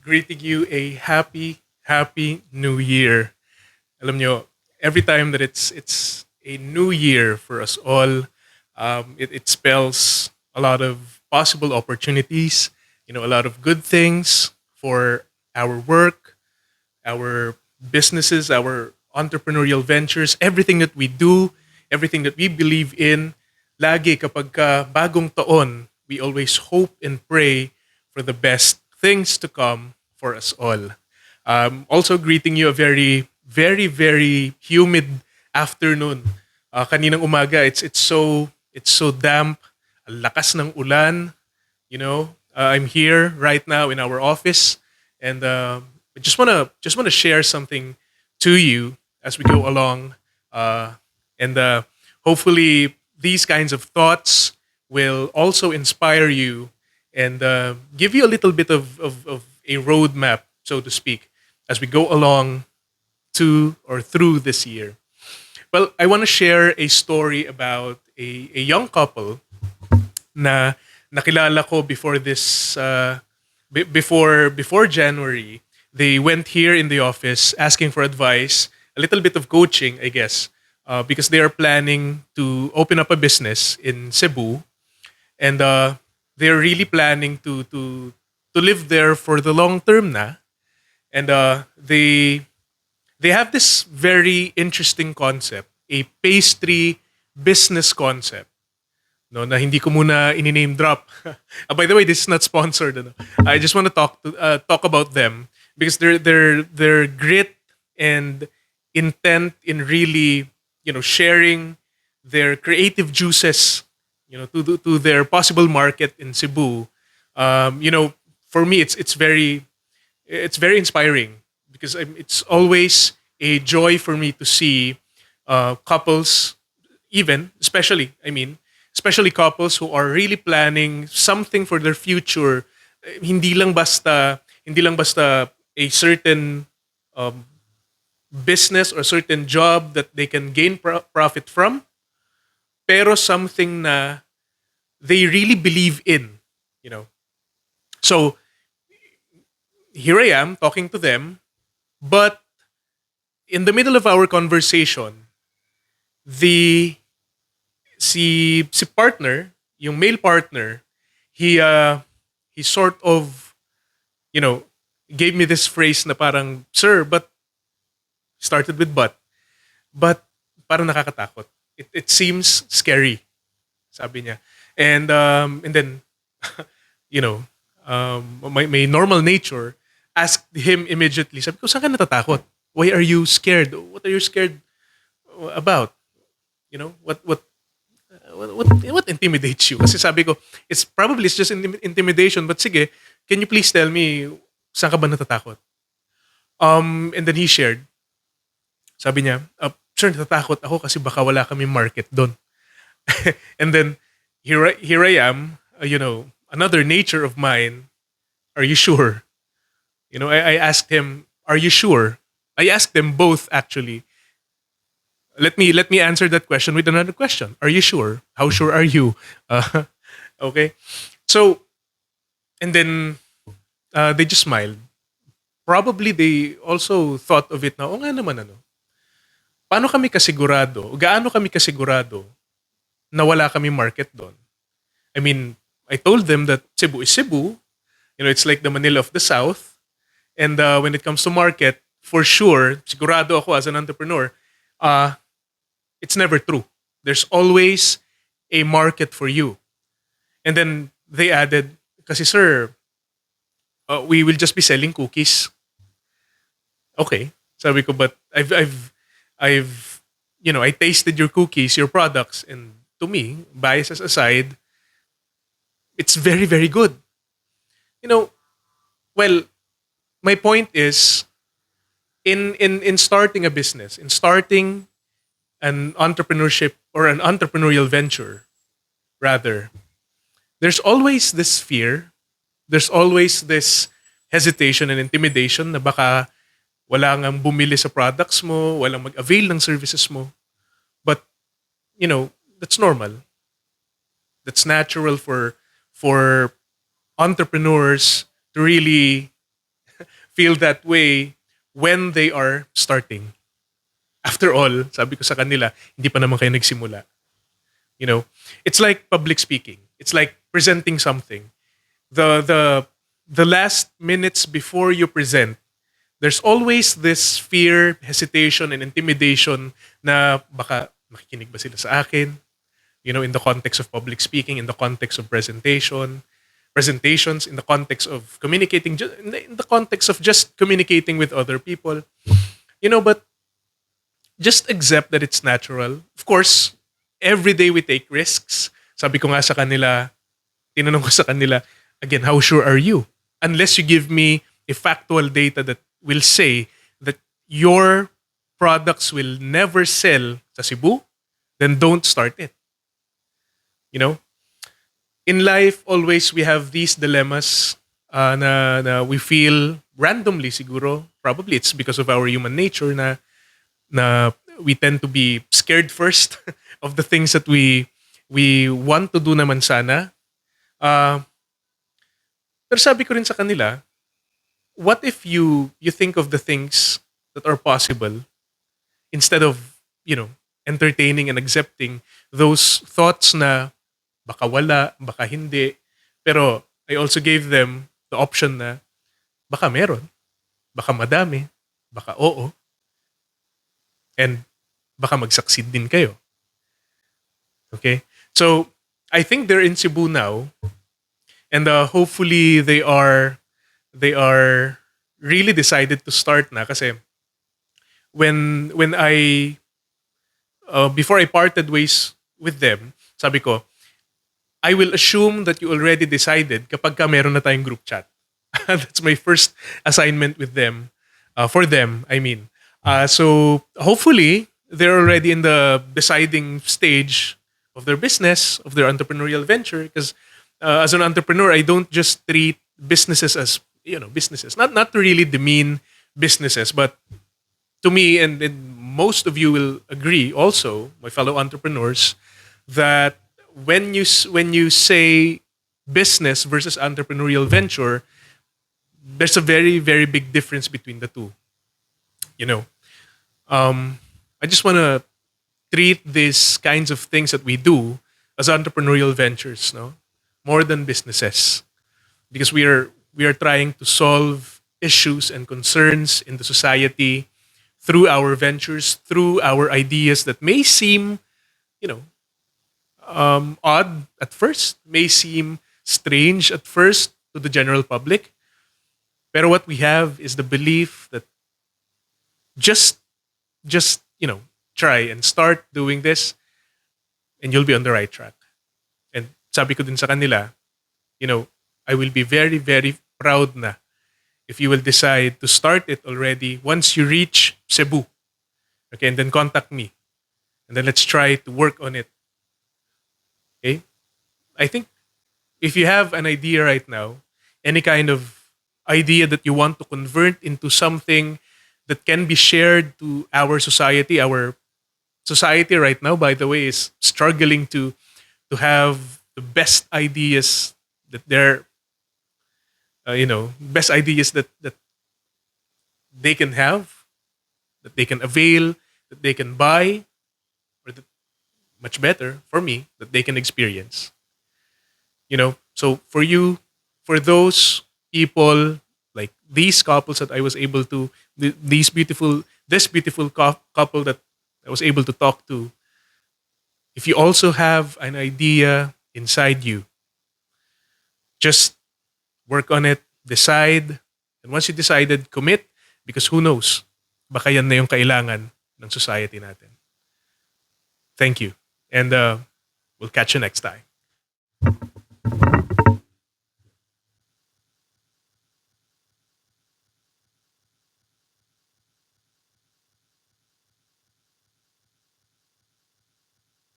greeting you a happy new year. Alam nyo, every time that it's a new year for us all, it spells a lot of possible opportunities, a lot of good things for our work, our businesses, our entrepreneurial ventures, everything that we do, everything that we believe in. Lagi kapag ka bagong taon, we always hope and pray for the best things to come for us all. Also greeting you a very humid afternoon. Kaninang umaga, it's so damp. Ang lakas ng ulan. I'm here right now in our office, and I just wanna share something to you as we go along, and hopefully these kinds of thoughts will also inspire you and give you a little bit of a roadmap, so to speak, as we go along to or through this year. Well, I want to share a story about a young couple na nakilala ko before this before January. They went here in the office asking for advice, a little bit of coaching, I guess, because they are planning to open up a business in Cebu, and they're really planning to live there for the long term na, and they have this very interesting concept, a pastry business concept, no, na hindi ko muna ini-name drop. By the way, this is not sponsored. Ano. I just want to talk about them because their grit and intent in really sharing their creative juices to their possible market in Cebu. For me, it's very inspiring because it's always a joy for me to see couples, even especially couples who are really planning something for their future. Hindi lang basta a certain business or certain job that they can gain profit from, pero something na they really believe in, you know. So here I am talking to them, but in the middle of our conversation, the si partner, yung male partner, he sort of, you know, gave me this phrase na parang, "Sir, but," started with but parang nakakatakot. It seems scary, sabi niya. And then, you know, my normal nature asked him immediately, sabi ko, "Saan ka natatakot? Why are you scared? What are you scared about? What intimidates you?" Kasi sabi ko, it's just intimidation, but sige, can you please tell me saan ka ba natatakot? And then he shared, sabi niya, "Sir, natatakot ako kasi baka wala kami market doon." And then here I am, another nature of mine. Are you sure? I asked him, "Are you sure?" I asked them both actually. Let me answer that question with another question. Are you sure? How sure are you? Okay. So, and then they just smiled. Probably they also thought of it na, o nga naman ano. Gaano kami kasigurado na wala kami market doon? I mean, I told them that Cebu is Cebu. It's like the Manila of the South. And when it comes to market, for sure, sigurado ako as an entrepreneur, it's never true. There's always a market for you. And then they added, kasi sir, we will just be selling cookies. Okay. Sabi ko, but I've, I tasted your cookies, your products, and to me, biases aside, it's very, very good. You know, well, my point is, in starting a business, in starting an entrepreneurship or an entrepreneurial venture, rather, there's always this fear, there's always this hesitation and intimidation na baka wala ngang bumili sa products mo, walang mag-avail ng services mo. But, that's normal. That's natural for entrepreneurs to really feel that way when they are starting. After all, sabi ko sa kanila, hindi pa naman kayo nagsimula. You know, it's like public speaking. It's like presenting something. The last minutes before you present, there's always this fear, hesitation, and intimidation na baka makikinig ba sila sa akin? You know, in the context of public speaking, in the context of presentations, in the context of communicating, in the context of just communicating with other people. You know, but just accept that it's natural. Of course, every day we take risks. Sabi ko nga sa kanila, tinanong ko sa kanila, again, how sure are you? Unless you give me a factual data that will say that your products will never sell sa Cebu, then don't start it. You know? In life, always we have these dilemmas na we feel randomly siguro. Probably it's because of our human nature na we tend to be scared first of the things that we want to do naman sana. Pero sabi ko rin sa kanila, what if you think of the things that are possible instead of, you know, entertaining and accepting those thoughts na baka wala, baka hindi. Pero I also gave them the option na baka meron, baka madami, baka oo, and baka mag-succeed din kayo. Okay? So, I think they're in Cebu now, and hopefully they are really decided to start na kasi when I before I parted ways with them, sabi ko, I will assume that you already decided kapag ka meron na tayong group chat. That's my first assignment with them, for them, I mean. So hopefully, they're already in the deciding stage of their business, of their entrepreneurial venture. Because as an entrepreneur, I don't just treat businesses as, you know, businesses. Not to really demean businesses, but to me, and most of you will agree also, my fellow entrepreneurs, that when you say business versus entrepreneurial venture, there's a very, very big difference between the two. You know, I just want to treat these kinds of things that we do as entrepreneurial ventures, no, more than businesses, because we are trying to solve issues and concerns in the society through our ventures, through our ideas that may seem, you know, odd at first, may seem strange at first to the general public. Pero what we have is the belief that just you know, try and start doing this and you'll be on the right track. And sabi ko din sa kanila, you know, I will be very, very proud na if you will decide to start it already once you reach Cebu. Okay, and then contact me. And then let's try to work on it. Okay? I think if you have an idea right now, any kind of idea that you want to convert into something that can be shared to our society right now, by the way, is struggling to have the best ideas that they're, you know, best ideas that they can have, that they can avail, that they can buy, or that, much better for me, that they can experience. You know, so for you, for those people like these couples that I was able to, this beautiful couple that I was able to talk to, if you also have an idea inside you, just work on it, decide, and once you decided, commit, because who knows, baka yan na yung kailangan ng society natin. Thank you, and we'll catch you next time.